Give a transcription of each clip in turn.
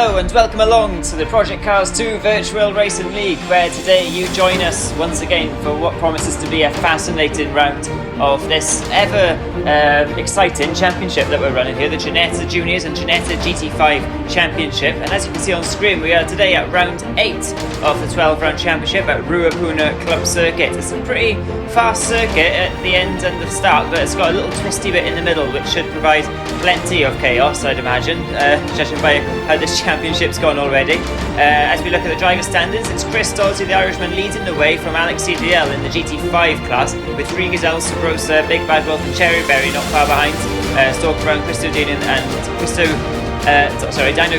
Hello and welcome along to the Project Cars 2 Virtual Racing League, where today you join us once again for what promises to be a fascinating round of this ever exciting championship that we're running here, the Ginetta Juniors and Ginetta GT5 Championship. And as you can see on screen, we are today at round 8 of the 12 round championship at Ruapuna Club Circuit. It's a pretty fast circuit at the end and the start, but it's got a little twisty bit in the middle which should provide plenty of chaos, I'd imagine, judging by how this championship's gone already. As we look at the driver standings, it's Chris Dodsley, the Irishman, leading the way from Alex CDL in the GT5 class, with Three Gazelle, Sabrosa, Big Bad Wolf and Cherryberry not far behind. Stalk around Dino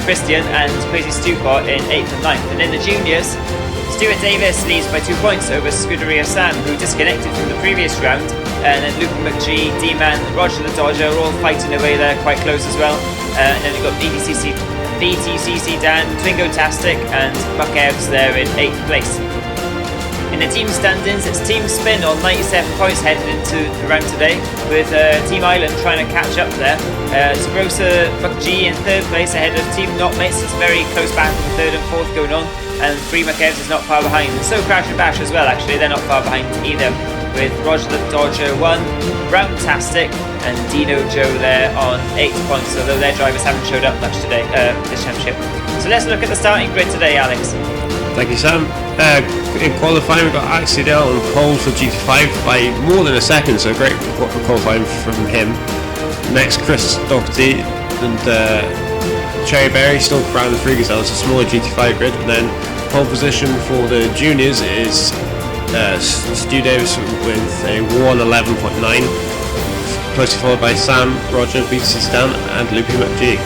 Christian and Crazy Stewpot in 8th and 9th. And in the juniors, Stuart Davis leads by 2 points over Scuderia Sam, who disconnected from the previous round, and then Luke McGee, D-Man, Roger the Dodger are all fighting away there quite close as well. And then we've got BTCC Dan, Twingo-tastic and Buck Evs there in 8th place. In the team standings, it's Team Spin on 97 points headed into the round today, with Team Island trying to catch up there. Sabrosa McGee in 3rd place ahead of Team Notmates. It's a very close battle for 3rd and 4th going on, and Free McEvs is not far behind. And so Crash and Bash as well, actually, they're not far behind either, with Roger the Dodger 1, Browntastic and Dino Joe there on 8 points, although their drivers haven't showed up much today, this championship. So let's look at the starting grid today, Alex. Thank you, Sam. In qualifying, we've got Alex CDL on pole for GT5 by more than a second, so great qualifying from him. Next, Chris Doherty and Cherryberry still around the Three Gazelle. It's a smaller GT5 grid. And then pole position for the juniors is Stu Davis with a 1:11.9, closely followed by Sam, Roger, BTC Stan and Loopy McGee.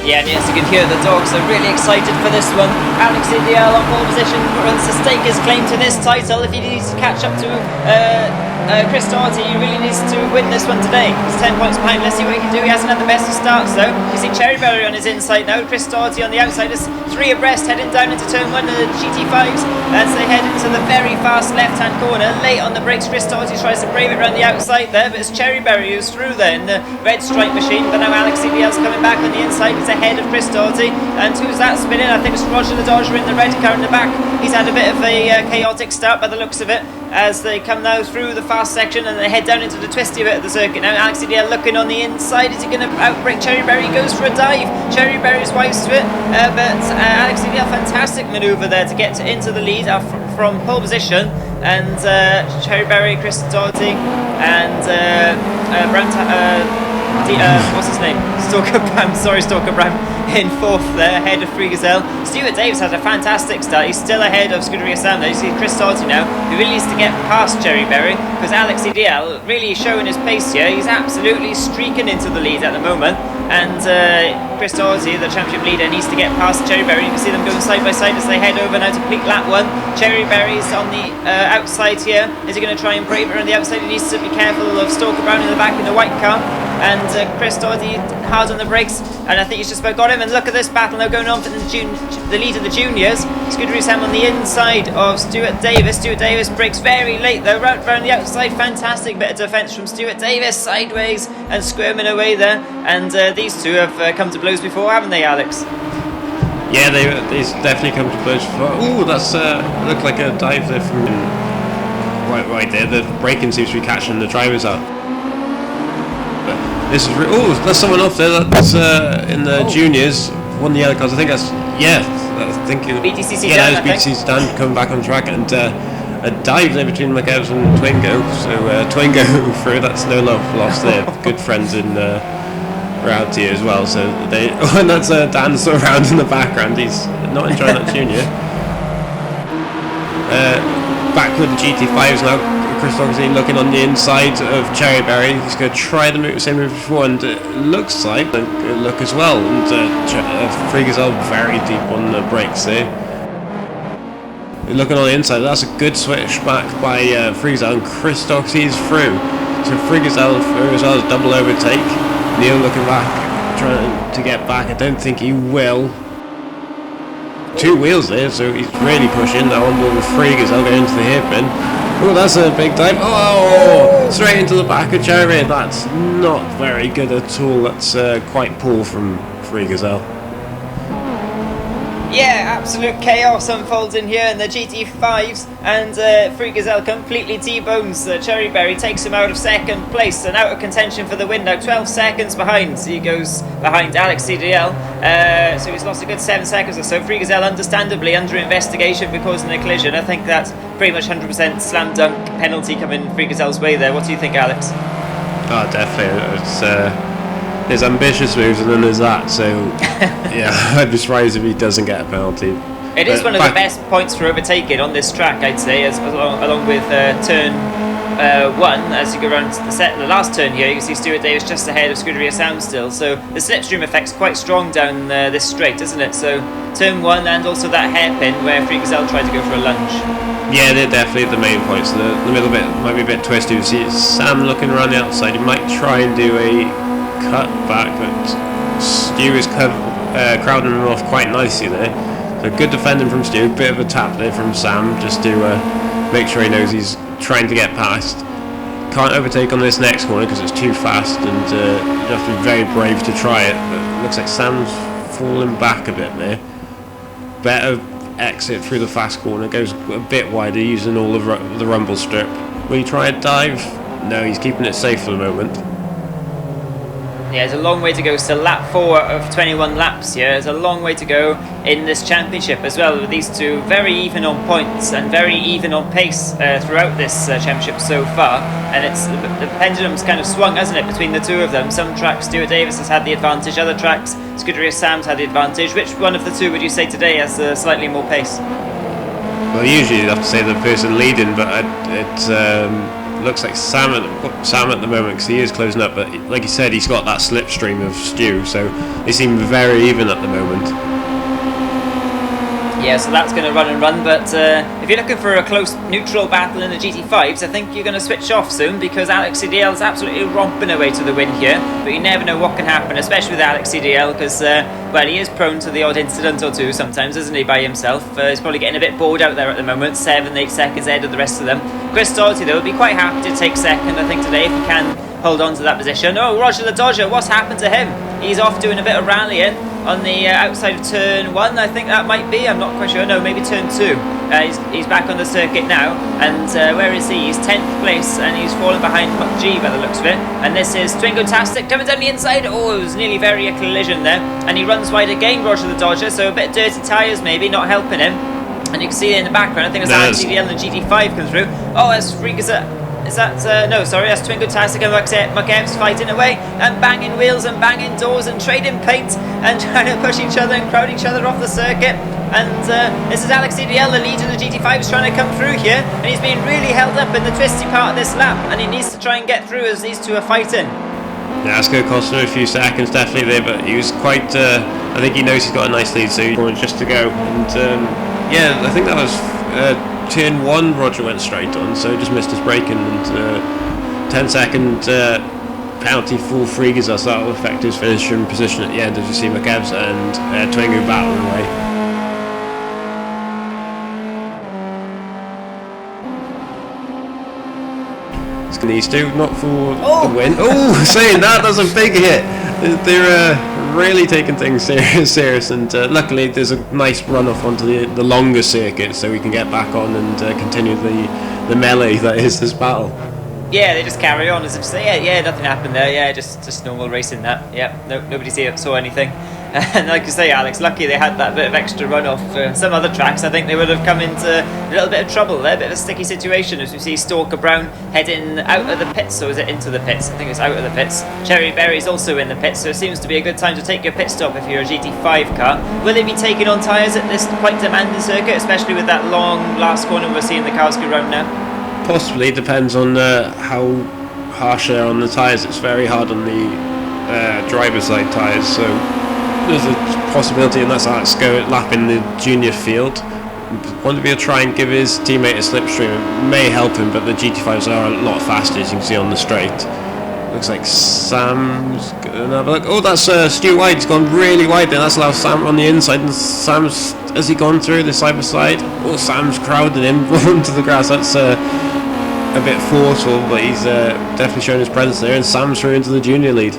Yeah, and as you can hear, the dogs are really excited for this one. Alex CDL on pole position runs to stake his claim to this title. If he needs to catch up to Chris Doherty, he really needs to win this one today. He's 10 points behind. Let's see what he can do. He hasn't had the best of starts though. You see Cherryberry on his inside now, Chris Doherty on the outside. It's 3 abreast heading down into turn 1 of the GT5s as they head into the very fast left-hand corner. Late on the brakes, Chris Doherty tries to brave it around the outside there, but it's Cherryberry who's through there in the red stripe machine. But now Alex CDL's coming back on the inside. He's ahead of Chris Doherty, and who's that spinning? I think it's Roger the Dodger in the red car in the back. He's had a bit of a chaotic start by the looks of it, as they come now through the fast section and they head down into the twisty bit of the circuit. Now Alex CDL looking on the inside. Is he going to outbrake Cherryberry? He goes for a dive. Cherryberry's wise to it, but Alex CDL, fantastic manoeuvre there to get into the lead from pole position, and Cherryberry, Chris Doherty and what's his name? Stalker Brown in 4th there, ahead of Free Gazelle. Stuart Davis has a fantastic start. He's still ahead of Scuderia Sam there. You see Chris Doherty now, who really needs to get past Cherryberry, because Alex CDL really showing his pace here. He's absolutely streaking into the lead at the moment, and Chris Doherty, the championship leader, needs to get past Cherryberry. You can see them going side by side as they head over now to peak lap 1. Cherryberry's on the outside here. Is he going to try and brave it on the outside? He needs to be careful of Stalker Brown in the back in the white car. And Chris Doherty hard on the brakes, and I think he's just about got him. And look at this battle now going on for the lead of the juniors. Scuderia Sam on the inside of Stuart Davis. Stuart Davis brakes very late though, right around the outside. Fantastic bit of defence from Stuart Davis, sideways and squirming away there. And these two have come to blows before, haven't they, Alex? Yeah, they've definitely come to blows before. Ooh, that's looked like a dive there from right there. The braking seems to be catching the drivers out. This is that's someone off there. That's in the juniors. One of the other cars. I think that's I think BTCC yeah, Dan, that was BTCC Dan coming back on track, and a dive there between McEvs and Twingo. So Twingo through. That's no love lost there. Good friends in reality as well. So they and that's Dan still around in the background. He's not enjoying that junior. Back with the GT5s now. Chris Doherty looking on the inside of Cherryberry. He's going to try the same move before, and it looks like a good look as well. And Free Gazelle very deep on the brakes there. Looking on the inside, that's a good switch back by Free Gazelle, and Chris Doherty's through. So Free Gazelle's double overtake. Neil looking back, trying to get back. I don't think he will. 2 wheels there, so he's really pushing. Now on board with Free Gazelle going into the hairpin. Oh, that's a big dive. Oh, straight into the back of Cherry. That's not very good at all. That's quite poor from Free Gazelle. Yeah, absolute chaos unfolds in here in the GT5s, and Free Gazelle completely T-bones Cherry Berry, takes him out of second place and out of contention for the win now, 12 seconds behind. So he goes behind Alex CDL, so he's lost a good 7 seconds or so. Free Gazelle understandably under investigation for causing a collision. I think that's pretty much 100% slam dunk penalty coming Free Gazelle's way there. What do you think, Alex? Oh, definitely. It's there's ambitious moves and then there's that, so yeah, I'd be surprised if he doesn't get a penalty. It is one of the best points for overtaking on this track, I'd say, along with turn 1. As you go around the last turn here, you can see Stuart Davis just ahead of Scuderia Sam still, so the slipstream effect's quite strong down this straight, isn't it? So turn 1 and also that hairpin where Free Gazelle tried to go for a lunge. Yeah, they're definitely the main points. The middle bit might be a bit twisty. You see Sam looking around the outside, he might try and do a cut back, but Stu is crowding him off quite nicely there. So good defending from Stu, bit of a tap there from Sam just to make sure he knows he's trying to get past. Can't overtake on this next corner because it's too fast, and you have to be very brave to try it, but it looks like Sam's falling back a bit there. Better exit through the fast corner, goes a bit wider using all of the rumble strip. Will he try a dive? No, he's keeping it safe for the moment. Yeah, there's a long way to go. Still lap 4 of 21 laps here. There's a long way to go in this championship as well, with these two very even on points and very even on pace throughout this championship so far. And it's the pendulum's kind of swung, hasn't it, between the two of them. Some tracks Stuart Davis has had the advantage, other tracks Scuderia Sam's had the advantage. Which one of the two would you say today has slightly more pace? Well, usually you'd have to say the person leading, but it's looks like Sam at the moment, because he is closing up, but like you said, he's got that slipstream of Stu, so they seem very even at the moment. Yeah, so that's going to run and run, but if you're looking for a close neutral battle in the GT5s, I think you're going to switch off soon, because Alex CDL is absolutely romping away to the win here, but you never know what can happen, especially with Alex CDL, because well, he is prone to the odd incident or two sometimes, isn't he, by himself. He's probably getting a bit bored out there at the moment, 7-8 seconds ahead of the rest of them. Chris Doherty, though, would be quite happy to take second, I think, today, if he can hold on to that position. Oh, Roger the Dodger, what's happened to him? He's off doing a bit of rallying on the outside of turn 1, I think that might be, I'm not quite sure, no, maybe turn 2. He's back on the circuit now, and where is he? He's 10th place, and he's fallen behind G by the looks of it, and this is Twingo-tastic coming down the inside. Oh, it was nearly very a collision there, and he runs wide again, Roger the Dodger, so a bit dirty tyres maybe, not helping him, and you can see in the background, I think it's Alex CDL and GT5 come through. Oh, that's Free Gazelle. Is that, no, sorry, that's Twingo-tastic and McEv's fighting away and banging wheels and banging doors and trading paint and trying to push each other and crowd each other off the circuit. And this is Alex CDL, the leader of the GT5, is trying to come through here, and he's being really held up in the twisty part of this lap, and he needs to try and get through as these two are fighting. Yeah, it's going to cost him a few seconds definitely there, but he was quite, I think he knows he's got a nice lead, so he's going just to go. And yeah, I think that was turn 1 Roger went straight on, so just missed his braking, and 10-second penalty for Free Gazelle, so that will affect his finishing position at the end, as you see McEvs and Twingo battling away. These two, not for the win. Oh, saying that's a big hit. They're really taking things serious, and luckily there's a nice run off onto the longer circuit, so we can get back on and continue the melee that is this battle. Yeah, they just carry on as if to say, yeah, nothing happened there. Yeah, just normal racing that. Yeah, nobody saw anything. And like you say, Alex, lucky they had that bit of extra runoff. For some other tracks, I think they would have come into a little bit of trouble there, a bit of a sticky situation, as we see Stalker Brown heading out of the pits, or is it into the pits? I think it's out of the pits. Cherry Berry's also in the pits, so it seems to be a good time to take your pit stop if you're a GT5 car. Will they be taking on tyres at this quite demanding circuit, especially with that long last corner we're seeing the cars go round now? Possibly, depends on how harsh they are on the tyres. It's very hard on the driver's side tyres, so there's a possibility, unless Alex go lapping the junior field. Want to be able to try and give his teammate a slipstream. It may help him, but the GT5s are a lot faster, as you can see on the straight. Looks like Sam's gonna have a look. Oh, that's Stu White. He's gone really wide there. That's allowed Sam on the inside, and Sam's, has he gone through the side by side? Oh, Sam's crowded him onto the grass. That's a bit forceful, but he's definitely showing his presence there, and Sam's through into the junior lead.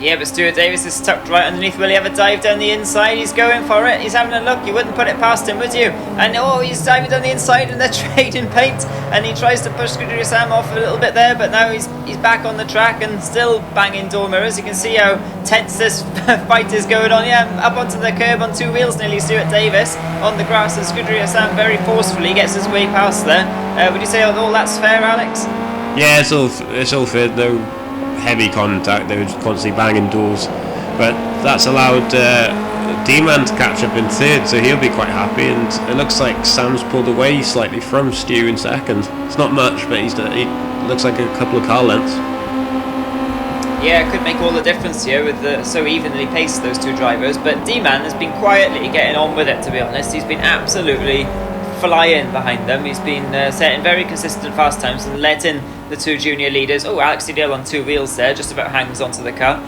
Yeah, but Stuart Davis is tucked right underneath. Will he ever dive down the inside? He's going for it. He's having a look. You wouldn't put it past him, would you? And oh, he's diving down the inside and they're trading paint. And he tries to push Scuderi Sam off a little bit there, but now he's back on the track and still banging door mirrors. You can see how tense this fight is going on. Yeah, up onto the curb on 2 wheels nearly. Stuart Davis on the grass, and Scuderi Sam very forcefully gets his way past there. Would you say all that's fair, Alex? Yeah, it's all fair. No heavy contact. They were just constantly banging doors, but that's allowed D-Man to catch up in third, so he'll be quite happy. And it looks like Sam's pulled away slightly from Stu in second. It's not much, but he looks like a couple of car lengths. Yeah, it could make all the difference here with so evenly paced those 2 drivers. But D-Man has been quietly getting on with it, to be honest. He's been absolutely flying behind them. He's been setting very consistent fast times and letting the 2 junior leaders, Alex CDL on 2 wheels there, just about hangs onto the car.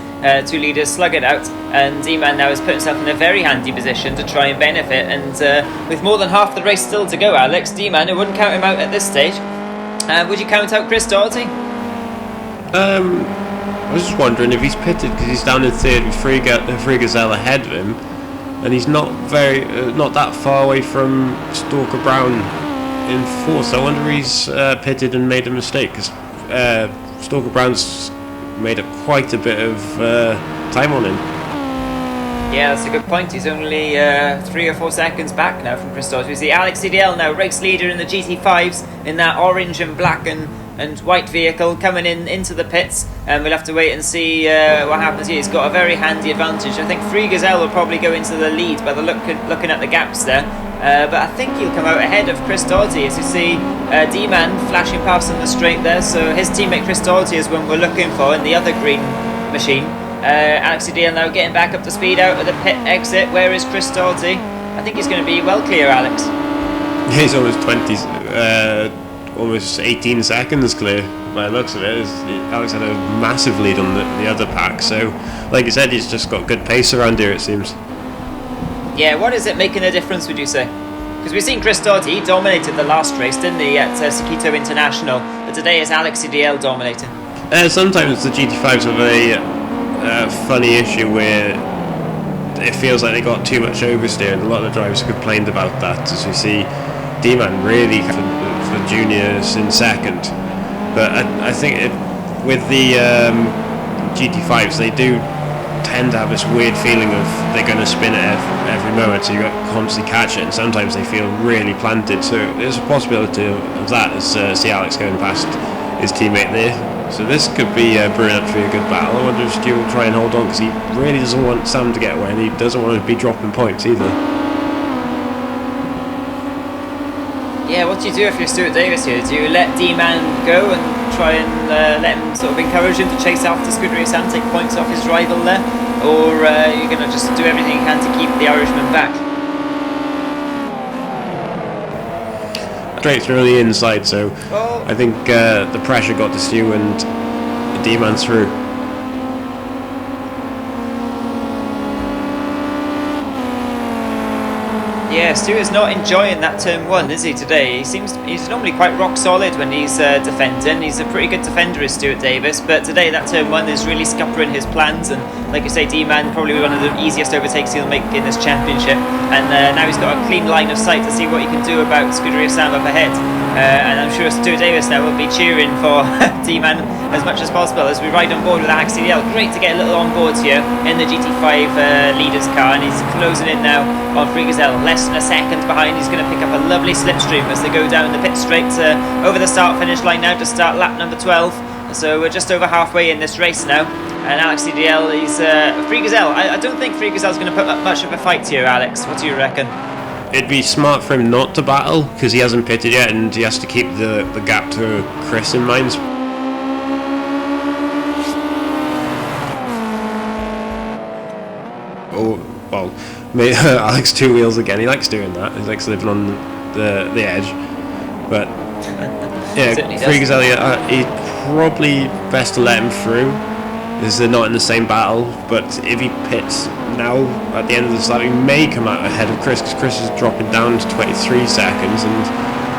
2 leaders slug it out, and D-Man now has put himself in a very handy position to try and benefit. And with more than half the race still to go, Alex, D-Man, I wouldn't count him out at this stage. Would you count out Chris Doherty? I was just wondering if he's pitted because he's down in third with Free Gazelle ahead of him, and he's not that far away from Stalker Brown in fourth. So I wonder if he's pitted and made a mistake, because Stalker Brown's made up quite a bit of time on him. Yeah, that's a good point. He's only 3 or 4 seconds back now from Chris Doherty. We see Alex CDL now, race leader in the GT5s, in that orange and black and white vehicle, coming into the pits, and we'll have to wait and see what happens here. He's got a very handy advantage. I think Free Gazelle will probably go into the lead by the looking at the gaps there, but I think he'll come out ahead of Chris Doherty, as you see D-Man flashing past on the straight there. So his teammate Chris Doherty is one we're looking for in the other green machine. Alex CDL now getting back up to speed out of the pit exit. Where is Chris Doherty? I think he's going to be well clear, Alex. Yeah, he's almost 18 seconds clear by the looks of it. Alex had a massive lead on the other pack, so like I said, he's just got good pace around here, it seems. Yeah, what is it making a difference, would you say? Because we've seen Chris Doherty, he dominated the last race, didn't he, at Sakito International, but today is Alex CDL dominating. Sometimes the GT5s have a funny issue where it feels like they got too much oversteer, and a lot of the drivers complained about that, as we see D-Man really for juniors in second. But I think with the GT5s, they do tend to have this weird feeling of they're going to spin it every moment, so you've got to constantly catch it, and sometimes they feel really planted. So there's a possibility of that, as see Alex going past his teammate there. So this could be brewing up to be a good battle. I wonder if Stu will try and hold on, because he really doesn't want Sam to get away, and he doesn't want to be dropping points either. Yeah, what do you do if you're Stuart Davis here? Do you let D-Man go and try and let him sort of encourage him to chase after Scuderi Sam, take points off his rival there? Or are you going to just do everything you can to keep the Irishman back? Straight through on the inside, so I think the pressure got to Stu and the D-Man through. Yeah, Stu is not enjoying that turn 1, is he, today? He's normally quite rock solid when he's defending. He's a pretty good defender, is Stuart Davis, but today that turn 1 is really scuppering his plans, and like you say, D-Man probably one of the easiest overtakes he'll make in this championship, and now he's got a clean line of sight to see what he can do about Scuderi Sam up ahead. And I'm sure Stuart Davis now will be cheering for D-Man as much as possible as we ride on board with Alex CDL. Great to get a little on board here in the GT5 leader's car, and he's closing in now on Free Gazelle. Less than a second behind. He's going to pick up a lovely slipstream as they go down the pit straight over the start-finish line now to start lap number 12. So we're just over halfway in this race now. And Alex CDL, he's Free Gazelle. I don't think Free Gazelle's going to put up much of a fight here, Alex. What do you reckon? It'd be smart for him not to battle, because he hasn't pitted yet, and he has to keep the gap to Chris in mind. Oh, well, Alex 2 wheels again. He likes doing that. He likes living on the edge. But yeah, Free Gazelle, he's probably best to let him through, as they're not in the same battle. But if he pits now at the end of the start, he may come out ahead of Chris, because Chris is dropping down to 23 seconds, and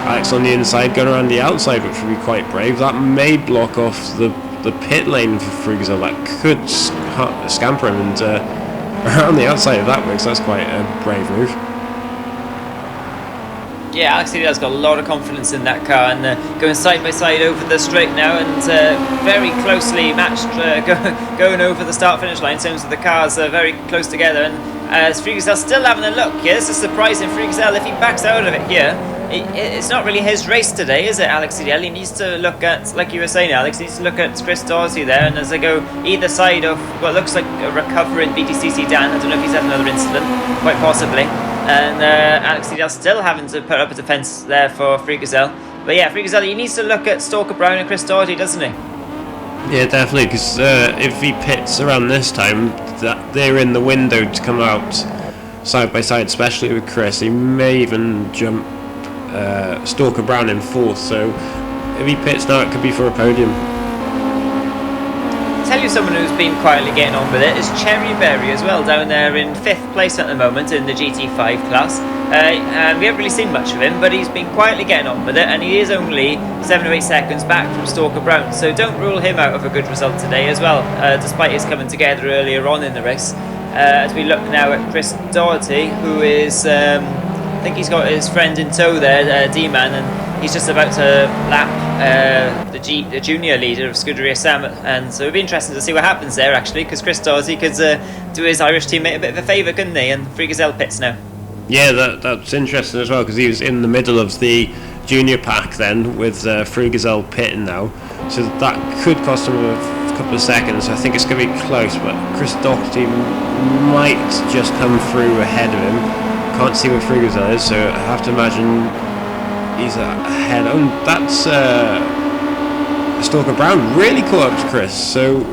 Alex on the inside going around the outside, which would be quite brave. That may block off the the pit lane for Free Gazelle that could scamper him, and around the outside of that works. That's quite a brave move. Yeah, Alex Idiale's got a lot of confidence in that car, and going side by side over the straight now, and very closely matched, going over the start-finish line in terms of the cars are very close together. And Free Gazelle still having a look here. This is surprising. Free Gazelle, if he backs out of it here, it's not really his race today, is it, Alex Idiale? He needs to look at, like you were saying, Alex, he needs to look at Chris Doherty there, and as they go either side of what looks like a recovering BTCC Dan, I don't know if he's had another incident, quite possibly. And Alex Idiale still having to put up a defence there for Free Gazelle. But yeah, Free Gazelle, he needs to look at Stalker Brown and Chris Doherty, doesn't he? Yeah, definitely, because if he pits around this time, that they're in the window to come out side by side, especially with Chris. He may even jump Stalker Brown in fourth, so if he pits now, it could be for a podium. Tell you someone who's been quietly getting on with it is Cherry Berry as well, down there in 5th place at the moment in the GT5 class. And we haven't really seen much of him, but he's been quietly getting on with it, and he is only 7 or 8 seconds back from Stalker Brown, so don't rule him out of a good result today as well, despite his coming together earlier on in the race. As we look now at Chris Doherty, who is, I think he's got his friend in tow there, D-Man, and he's just about to lap the junior leader of Scuderia Sam, and so it'll be interesting to see what happens there actually, because Chris Doherty could do his Irish teammate a bit of a favour, couldn't he? And Free Gazelle pits now. Yeah, that's interesting as well, because he was in the middle of the junior pack then with Free Gazelle pitting now, so that could cost him a couple of seconds. I think it's going to be close, but Chris Doherty might just come through ahead of him. Can't see where Free Gazelle is, so I have to imagine he's ahead. Oh, that's Stalker Brown really caught up to Chris, so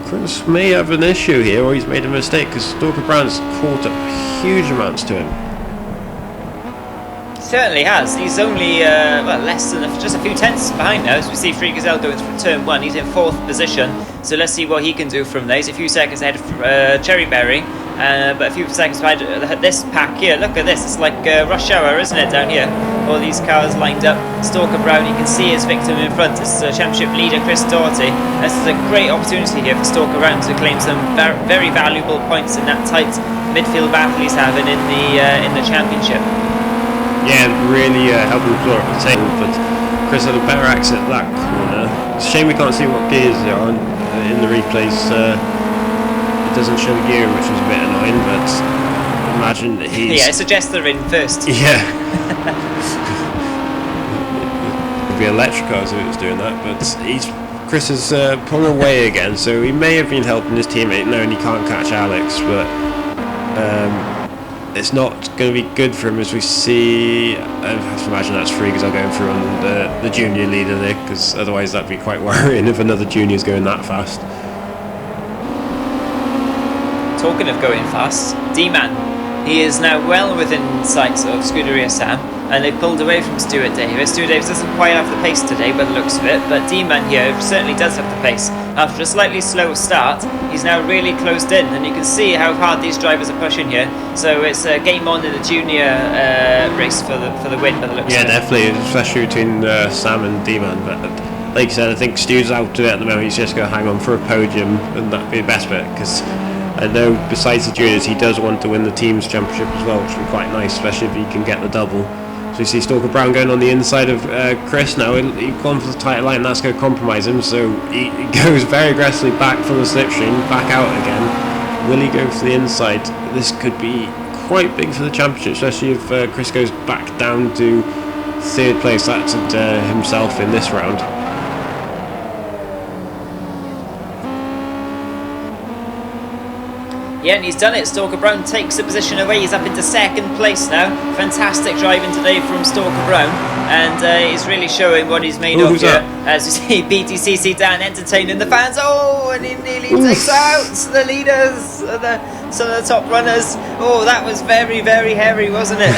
Chris may have an issue here, or he's made a mistake, because Stalker Brown's caught up huge amounts to him. Certainly has. He's only less than just a few tenths behind now. As we see Free Gazelle going through turn 1, he's in 4th position, so let's see what he can do from there. He's a few seconds ahead of Cherry Berry, but a few seconds behind this pack here. Look at this, it's like rush hour, isn't it, down here? All these cars lined up. Stalker Brown, you can see his victim in front. This is championship leader Chris Doherty. This is a great opportunity here for Stalker Brown to claim some very valuable points in that tight midfield battle he's having in the championship. Yeah, really helping claw up the table, but Chris had a better exit that corner. It's a shame we can't see what gears they are in the replays. It doesn't show the gear, which was a bit annoying, but imagine that he's... Yeah, it suggests they're in first. Yeah. It would be electric cars if it was doing that, but Chris is pulling away again, so he may have been helping his teammate knowing he can't catch Alex, but it's not going to be good for him, as we see. I have to imagine that's Free Gazelle going through on the junior leader there, because otherwise that'd be quite worrying if another junior's going that fast. Talking of going fast, D-Man, he is now well within sight of Scuderia Sam, and they've pulled away from Stuart Davis. Stuart Davis doesn't quite have the pace today by the looks of it, but D-Man here certainly does have the pace. After a slightly slow start, he's now really closed in, and you can see how hard these drivers are pushing here. So it's a game on in the junior race for the win by the looks of it. Yeah, definitely, especially between Sam and D-Man, but like you said, I think Stu's out of it at the moment. He's just going to hang on for a podium, and that'd be the best bit, because I know besides the juniors he does want to win the team's championship as well, which would be quite nice, especially if he can get the double. So you see Stalker Brown going on the inside of Chris now. He's gone for the tighter line, that's going to compromise him, so he goes very aggressively back from the slipstream, back out again. Will he go for the inside? This could be quite big for the championship, especially if Chris goes back down to 3rd place. That's himself in this round. Yeah, and he's done it. Stalker Brown takes the position away. He's up into 2nd place now. Fantastic driving today from Stalker Brown, and he's really showing what he's made of here. As you see, BTCC Dan entertaining the fans. Oh, and he nearly takes out the leaders, some of the top runners. Oh, that was very hairy, wasn't it?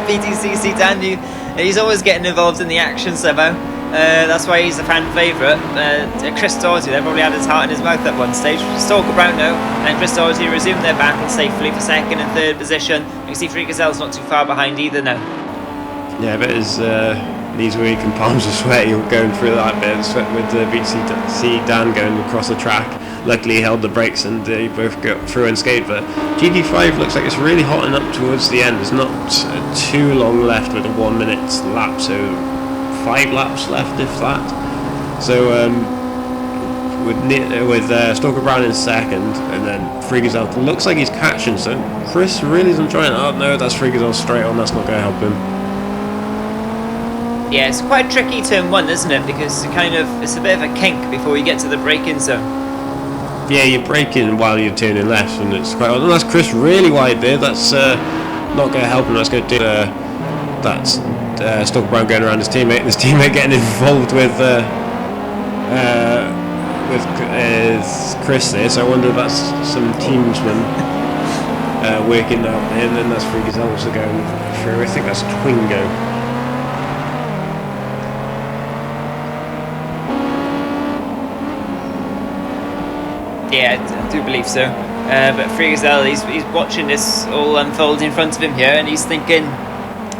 BTCC Dan, he's always getting involved in the action somehow. That's why he's a fan favourite. Chris Doherty there probably had his heart in his mouth at one stage. Stalker Brown now, and Chris Doherty resumed their battle safely for 2nd and 3rd position. You can see Free Gazelle's not too far behind either now. Yeah, but his Knees are weak and palms are sweaty going through that bit with the VTC Dan going across the track. Luckily he held the brakes and they both got through unscathed, but GT5 looks like it's really hotting up towards the end. There's not too long left with a 1 minute lap, so 5 laps left if that. So with Stalker Brown in second, and then Freakazoid looks like he's catching, so Chris really isn't trying. Oh no, that's Freakazoid straight on, that's not going to help him. Yeah, it's quite tricky turn 1, isn't it? Because it's a bit of a kink before you get to the braking zone. Yeah, you're braking while you're turning left, and it's quite odd. And that's Chris really wide there. That's not going to help him. That's going to do that's Stalker Brown going around his teammate. His teammate getting involved with Chris there. So I wonder if that's some teamsmen working out there. And then that's Freakazoid also going through. I think that's Twingo. Yeah, I do believe so. But Freakazoid, he's watching this all unfold in front of him here, and he's thinking,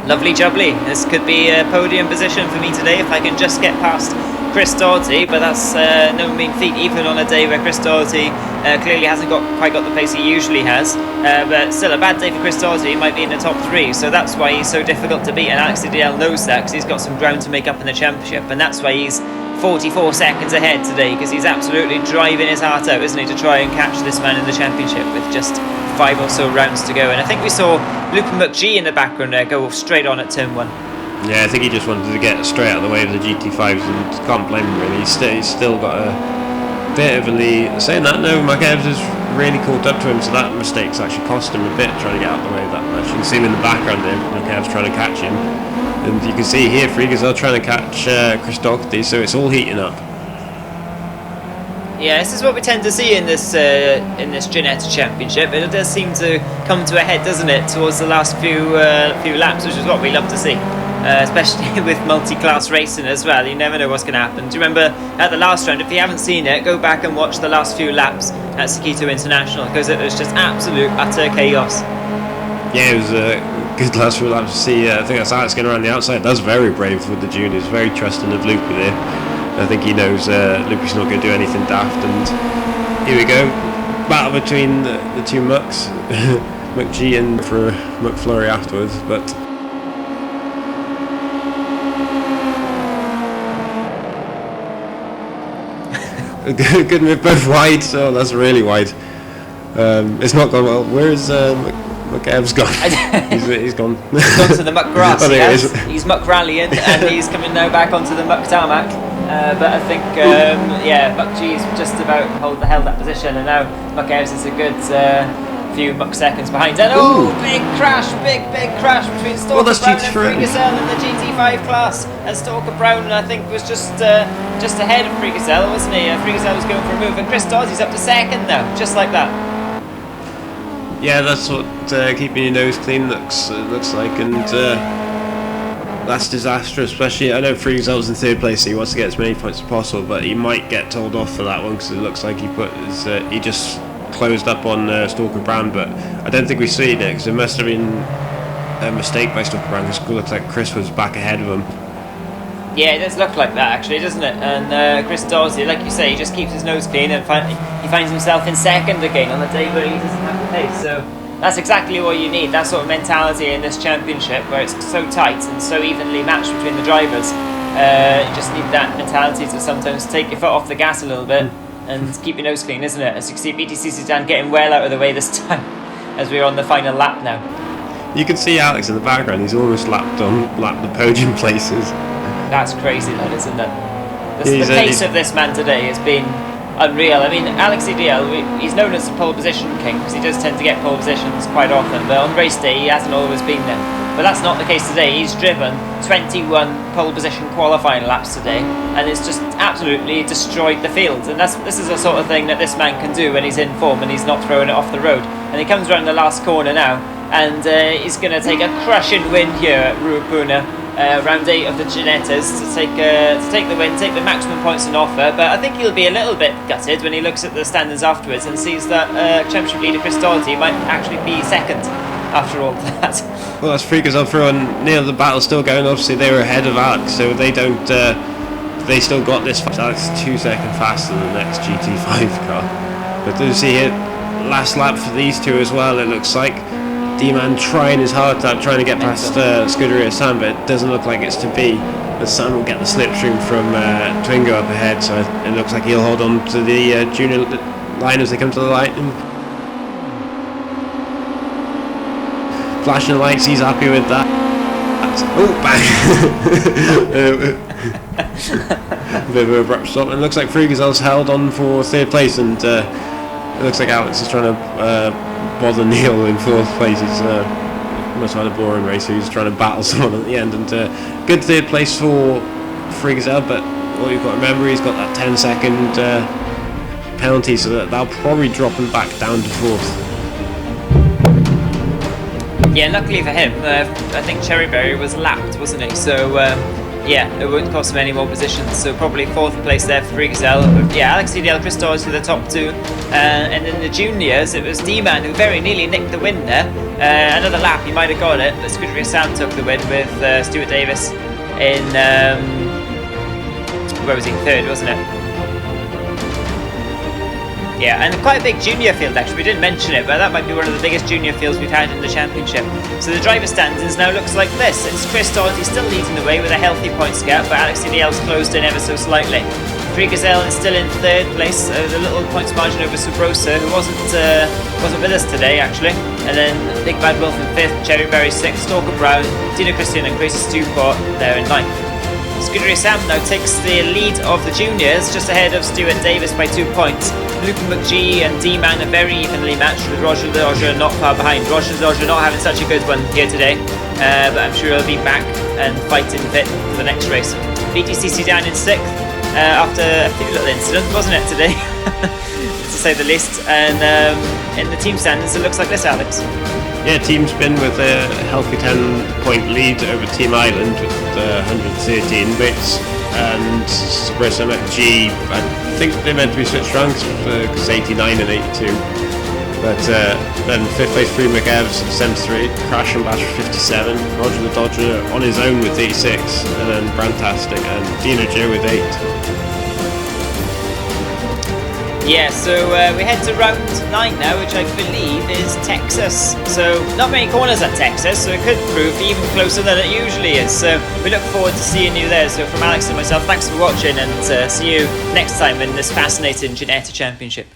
lovely jubbly, this could be a podium position for me today if I can just get past Chris Doherty. But that's no mean feat, even on a day where Chris Doherty clearly hasn't quite got the pace he usually has. But still, a bad day for Chris Doherty. He might be in the top 3, so that's why he's so difficult to beat. And Alex CDL knows that, because he's got some ground to make up in the championship, and that's why he's 44 seconds ahead today, because he's absolutely driving his heart out, isn't he, to try and catch this man in the championship with just 5 or so rounds to go. And I think we saw Ruapuna in the background there go straight on at turn 1. Yeah, I think he just wanted to get straight out of the way of the GT5s, and can't blame him really. He's still got a bit of a lead. Saying that, no, Evans has really caught up to him, so that mistake's actually cost him a bit trying to get out of the way of that match. You can see him in the background there, Evans trying to catch him. And you can see here Freakazoid trying to catch Chris Doherty, so it's all heating up. Yeah, this is what we tend to see in this Ginetta Championship. It does seem to come to a head, doesn't it, towards the last few laps, which is what we love to see. Especially with multi-class racing as well. You never know what's going to happen. Do you remember at the last round? If you haven't seen it, go back and watch the last few laps at Sakito International, because it was just absolute utter chaos. Yeah, it was good last few laps to see. I think that's Alex getting around the outside. That's very brave with the juniors, very trusting of Loopy there. I think he knows Loopy's not going to do anything daft, and here we go. Battle between the two Mucks, McG and for McFlurry afterwards, but good move, both wide, so that's really wide. It's not gone well. Where is McEv's gone? he's gone. He's gone to the muck grass. Oh, he's muck rallying, and he's coming now back onto the muck tarmac. But I think, Muck G's just about held that position, and now McEv's is a good few muck seconds behind. And big crash between Stalker Brown and Freakazoid in the GT5 class. And Stalker Brown, I think, was just ahead of Freakazoid, wasn't he? Freakazoid was going for a move, and Chris Doherty's up to second now, just like that. Yeah, that's what keeping your nose clean looks like, and that's disastrous. Especially, I know Freakazoid's in third place, so he wants to get as many points as possible, but he might get told off for that one because it looks like he just closed up on Stalker Brown. But I don't think we see it because it must have been a mistake by Stalker Brown, because it looks like Chris was back ahead of him. Yeah, it does look like that actually, doesn't it? And Chris Doherty, like you say, he just keeps his nose clean, and he finds himself in second again on the day where he doesn't have the pace. So that's exactly what you need, that sort of mentality in this championship where it's so tight and so evenly matched between the drivers. You just need that mentality to sometimes take your foot off the gas a little bit and keep your nose clean, isn't it? As you can see, BTC Sedan getting well out of the way this time as we're on the final lap now. You can see Alex in the background, he's almost lapped the podium places. That's crazy, that, isn't it? The pace of this man today has been unreal. I mean, Alex EDL, he's known as the pole position king because he does tend to get pole positions quite often, but on race day he hasn't always been there. But that's not the case today. He's driven 21 pole position qualifying laps today, and it's just absolutely destroyed the field. And this is the sort of thing that this man can do when he's in form and he's not throwing it off the road. And he comes around the last corner now, and he's going to take a crushing win here at Ruapuna. Round 8 of the Ginettas to take the win, take the maximum points on offer. But I think he'll be a little bit gutted when he looks at the standings afterwards and sees that championship leader Chris Doherty might actually be second after all that. Well, that's Free Gazelle through, and near the battle still going. Obviously, they were ahead of Alex, so they don't. They still got this fight. Alex is 2 seconds faster than the next GT5 car. But do you see it? Last lap for these two as well. It looks like D-Man trying his hard time, trying to get past Scuderia Sam, but it doesn't look like it's to be. But Sam will get the slipstream from Twingo up ahead, so it looks like he'll hold on to the junior line as they come to the line. Flashing lights, he's happy with that. Oh, bang! Bit of a abrupt stop, and it looks like Free Gazelle's held on for 3rd place, and it looks like Alex is trying to bother Neil in 4th place. He's must have had a boring race, so he's trying to battle someone at the end, and good 3rd place for Free Gazelle, but what you've got to remember, he's got that 10-second penalty, so that'll probably drop him back down to 4th. Yeah, luckily for him, I think Cherryberry was lapped, wasn't he? So, yeah, it wouldn't cost him any more positions. So probably 4th place there for Free Gazelle. But yeah, Alex CDL, Chris Dawes were the top 2. And in the juniors, it was D-Man who very nearly nicked the win there. Another lap, he might have got it, but Scuderia Sam took the win with Stuart Davis in, where was he? 3rd, wasn't it? Yeah, and quite a big junior field actually, we didn't mention it, but that might be one of the biggest junior fields we've had in the championship. So the driver standings now looks like this. It's Chris Dawes, he's still leading the way with a healthy points gap, but Alex CDL's closed in ever so slightly. Free Gazelle is still in 3rd place, with a little points margin over Subrosa, who wasn't with us today actually. And then Big Bad Wolf in 5th, Cherryberry 6th, Stalker Brown, Dino Christian and Gracie Stewport there in 9th. Scuderia Sam now takes the lead of the juniors, just ahead of Stuart Davis by 2 points. Luke McGee and D-Man are very evenly matched, with Roger Dodger not far behind. Roger Dodger not having such a good one here today, but I'm sure he'll be back and fighting fit for the next race. BTCC down in 6th, after a few little incidents, wasn't it, today? To say the least. And in the team standings, it looks like this, Alex. Yeah, Team Spin with a healthy 10-point lead over Team Island with 113 bits, and Subrosa MFG, I think they're meant to be switched around because 89 and 82. But then 5th place Free McEvs 73, Crash and Bash 57, Roger the Dodger on his own with 86, and then Brantastic and Dino Joe with 8. Yeah, so we head to round 9 now, which I believe is Texas. So not many corners at Texas, so it could prove even closer than it usually is. So we look forward to seeing you there. So from Alex and myself, thanks for watching, and see you next time in this fascinating Ginetta Championship.